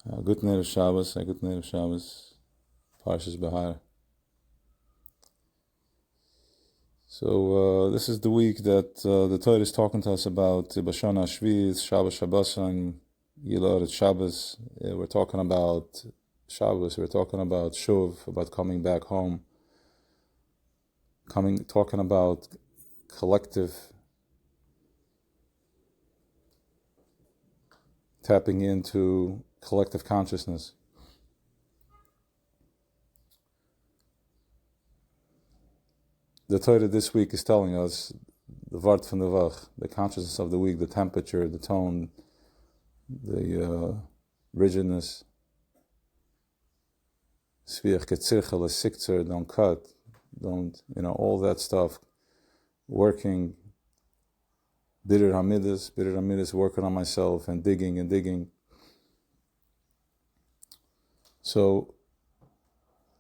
Good night of Shabbos, good night of Shabbos, Parshas Behar. So this is the week that the Torah is talking to us about Bashana Shviz, Shabbos Shabbosan, Yeye, Laarets Shabbos. We're talking about Shabbos, we're talking about Shuv, about coming back home, talking about collective, tapping into collective consciousness. The Torah this week is telling us the Vart van de Vach, the consciousness of the week, the temperature, the tone, the rigidness. Sviach ketzirchel, sikzer, don't cut, don't, all that stuff. Working, bitter hamidus, working on myself and digging. So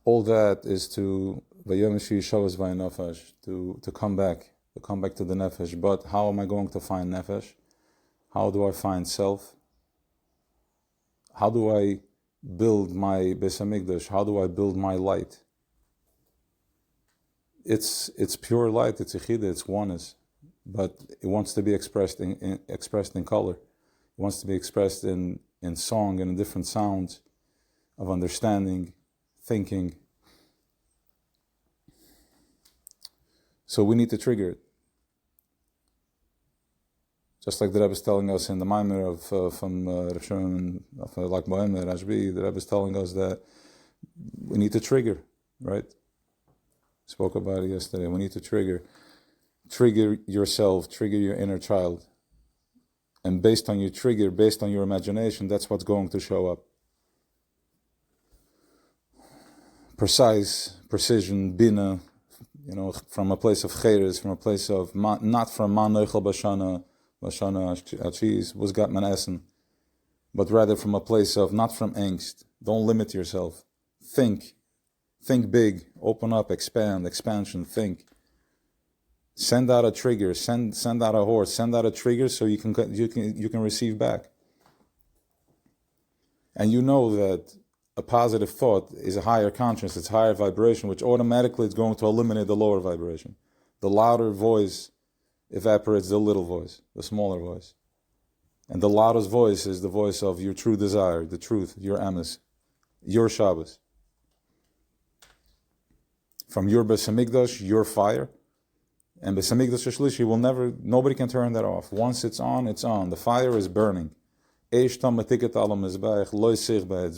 all that is to come back to the nefesh. But how am I going to find nefesh? How do I find self? How do I build my Beis Hamikdash? How do I build my light? It's pure light, it's Yechida, it's oneness, but it wants to be expressed in color. It wants to be expressed in song and in different sounds of understanding, thinking. So we need to trigger it. Just like the Rebbe is telling us in the Maimer from Rav Shimon, like Mohammed Rashbi, the Rebbe is telling us that we need to trigger, right? Spoke about it yesterday. We need to trigger yourself, trigger your inner child. And based on your trigger, based on your imagination, that's what's going to show up. Precision, bina, from a place of cheres, from a place of, not from man neuchel bashana achis, was got man essen, but rather from a place of, not from angst. Don't limit yourself. Think big, open up, expansion, think. Send out a trigger, send out a horse, send out a trigger so you can receive back. And you know that a positive thought is a higher consciousness, it's higher vibration, which automatically is going to eliminate the lower vibration. The louder voice evaporates the little voice, the smaller voice. And the loudest voice is the voice of your true desire, the truth, your emes, your Shabbos. From your Beis Hamikdash, your fire. And Beis Hamikdash Shlishi nobody can turn that off. Once it's on, it's on. The fire is burning. It's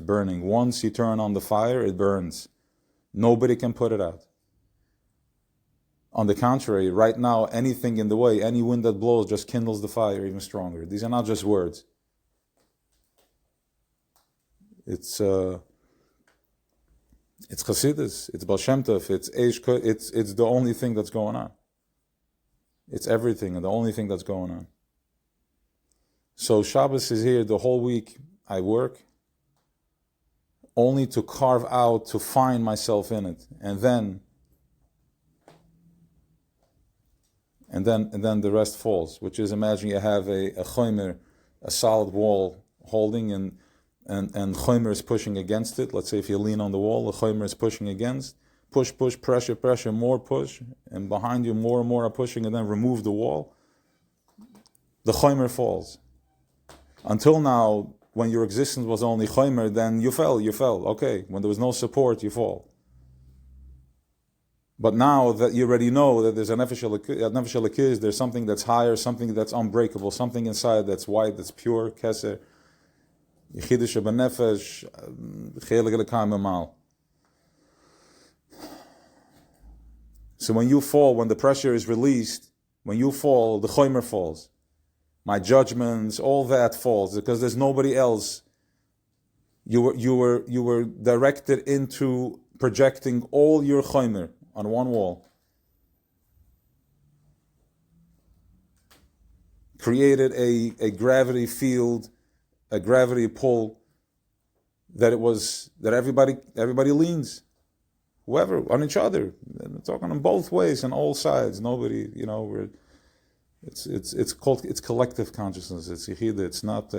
burning. Once you turn on the fire, it burns. Nobody can put it out. On the contrary, right now, anything in the way, any wind that blows just kindles the fire even stronger. These are not just words. It's Chassidus, it's Baal Shem Tov, it's the only thing that's going on. It's everything and the only thing that's going on. So Shabbos is here the whole week. I work only to carve out, to find myself in it, and then the rest falls. Which is, imagine you have a chomer, a solid wall holding, and chomer is pushing against it. Let's say if you lean on the wall, the chomer is pushing against. Push, pressure, more push, and behind you more and more are pushing, and then remove the wall. The chomer falls. Until now, when your existence was only chomer, then you fell. Okay, when there was no support, you fall. But now that you already know that there's a nefesh elikiz, there's something that's higher, something that's unbreakable, something inside that's white, that's pure, keser, yichida shebenefesh, chelik elokayim emal. So when you fall, when the pressure is released, when you fall, the chomer falls. My judgments, all that falls because there's nobody else. You were directed into projecting all your chomer on one wall. Created a gravity field, a gravity pull that everybody leans. Whoever, on each other. We're talking on both ways and all sides. Nobody, it's collective consciousness. It's Yechida. It's not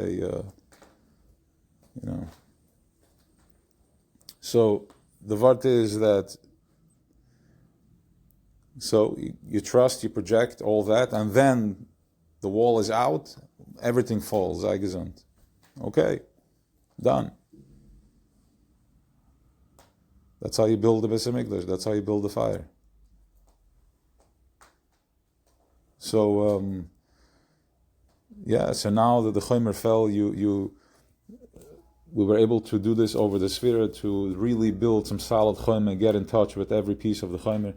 So the vart is that, so you trust, you project all that, and then the wall is out, everything falls, sei gesund. Okay, done. That's how you build the Beis HaMikdash, that's how you build the fire. So, so now that the Chomer fell, we were able to do this over the Sphira, to really build some solid Chomer, get in touch with every piece of the Chomer.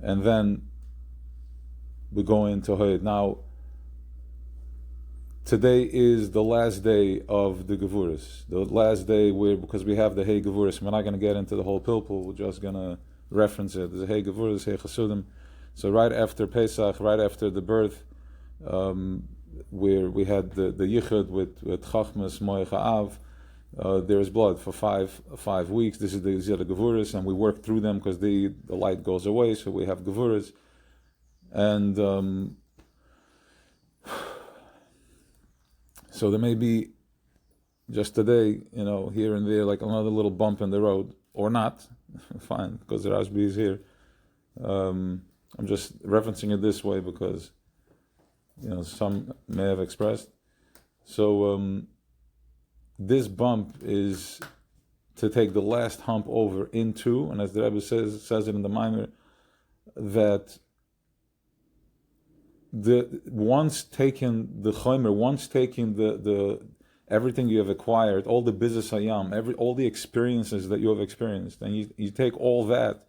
And then we go into Hoyd. Now, today is the last day of the Gevuras. The last day because we have the Hey Gevuras, we're not going to get into the whole pilpul, we're just going to reference it. There's a Hey Gevuras, Hey Chasudim. So right after Pesach, right after the birth, where we had the Yichud with Chachmas Moech Ha'av, there is blood for five weeks. These are the Gevuras, and we work through them because the light goes away, so we have Gevuras. And so there may be, just today, here and there, like another little bump in the road, or not, fine, because the Rashbi is here. I'm just referencing it this way because, some may have expressed. So this bump is to take the last hump over into, and as the Rebbe says it in the Maimer, that once taking the Chomer, once taking the everything you have acquired, all the business hayam, all the experiences that you have experienced, and you take all that,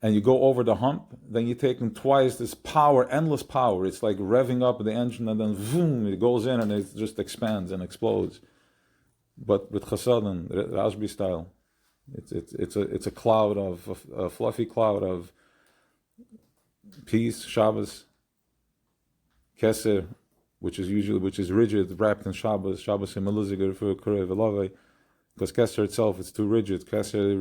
and you go over the hump, then you take twice this power, endless power. It's like revving up the engine, and then boom, it goes in and it just expands and explodes. But with Chasadim, Rashbi style, it's a cloud a fluffy cloud of peace, Shabbos, Keser, which is rigid, wrapped in Shabbos in Meluziger for Kurei Velavei, because Keser itself is too rigid. Keser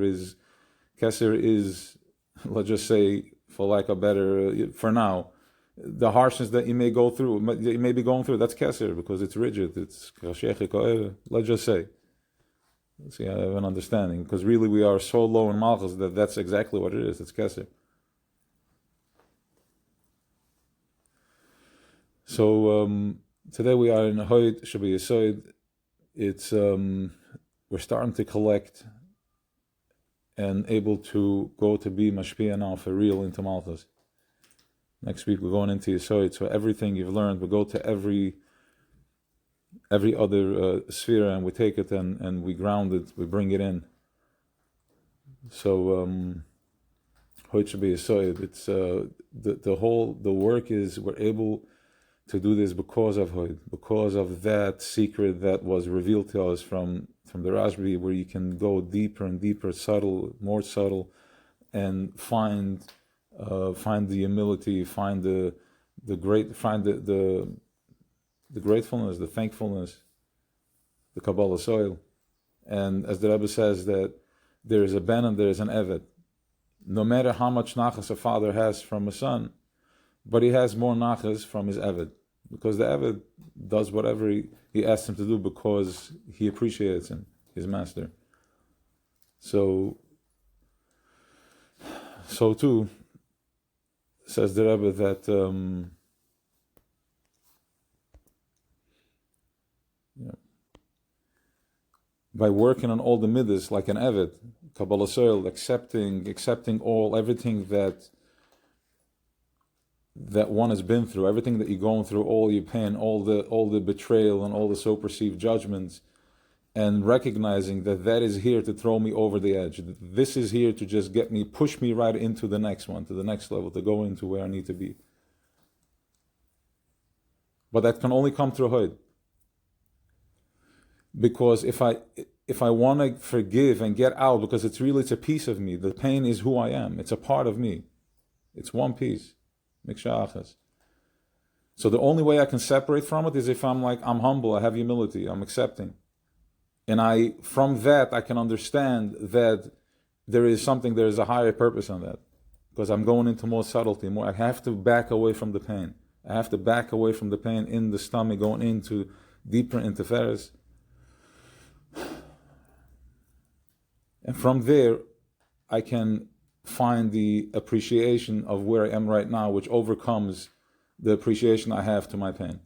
is, let's just say, for lack of better, for now, the harshness that you may go through, you may be going through, that's Keser, because it's rigid, it's let's just say. See, I have an understanding, because really we are so low in Malchus that that's exactly what it is, it's Keser. So today we are in Hoyd Shabi Yisoid. It's we're starting to collect and able to go to be mashpia now for real into Malchus. Next week we're going into Yisoid, so everything you've learned, we go to every other sphere and we take it and we ground it, we bring it in. So Hoyd Shabi Yisoid, it's the work is we're able to do this because of Hoyd, because of that secret that was revealed to us from the Rashbi, where you can go deeper and deeper, more subtle, and find the humility, find the gratefulness, the thankfulness, the Kabbalah soil. And as the Rebbe says, that there is a ben and there is an evet. No matter how much nachas a father has from a son, but he has more nachas from his evet, because the evet does whatever he asks him to do because he appreciates him, his master. So too, says the Rebbe, that by working on all the midas like an evet, Kabbalah soil, accepting everything that one has been through, everything that you're going through, all your pain, all the betrayal and all the so perceived judgments, and recognizing that is here to throw me over the edge. This is here to just push me right into the next one, to the next level, to go into where I need to be. But that can only come through Hoyd. Because if I want to forgive and get out, because it's a piece of me, the pain is who I am, it's a part of me, it's one piece. So the only way I can separate from it is if I'm humble, I have humility, I'm accepting. And from that I can understand that there is a higher purpose on that. Because I'm going into more subtlety, I have to back away from the pain. I have to back away from the pain in the stomach, going into deeper interference. And from there, I can find the appreciation of where I am right now, which overcomes the appreciation I have to my pain.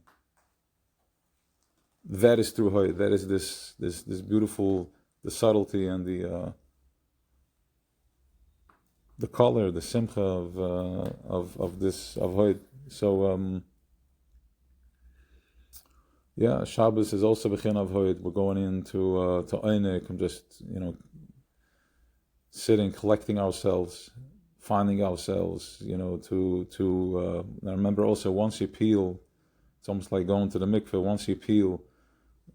That is through Hoy. That is this beautiful, the subtlety and the color, the simcha of Hoy. So yeah, Shabbos is also Bechin of Hoy. We're going into to Einik. I'm just sitting, collecting ourselves, finding ourselves. To I remember also, once you peel, it's almost like going to the mikveh. Once you peel,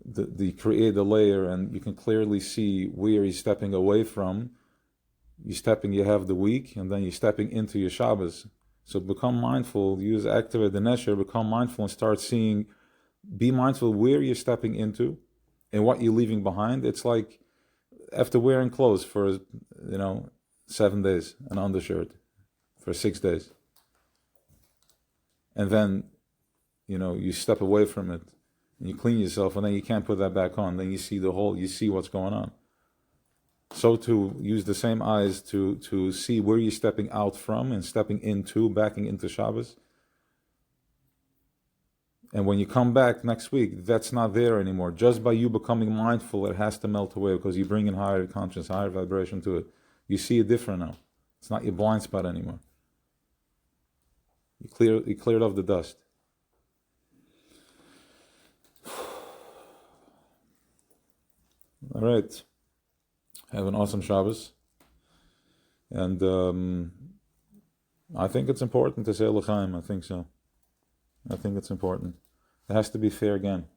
the create the layer, and you can clearly see where you're stepping away from. You have the week, and then you're stepping into your Shabbos. So become mindful, activate the Nesher, become mindful and start seeing, be mindful where you're stepping into and what you're leaving behind. It's like after wearing clothes for 7 days, an undershirt for 6 days. And then, you step away from it and you clean yourself, and then you can't put that back on. Then you see you see what's going on. So to use the same eyes to see where you're stepping out from and stepping into, backing into Shabbos. And when you come back next week, that's not there anymore. Just by you becoming mindful, it has to melt away because you bring in higher conscience, higher vibration to it. You see it different now. It's not your blind spot anymore. You cleared off the dust. All right. Have an awesome Shabbos. And I think it's important to say L'chaim. I think so. I think it's important. It has to be fair again.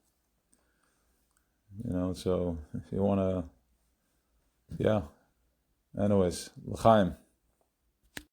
So if you want to, yeah. Anyways, L'chaim.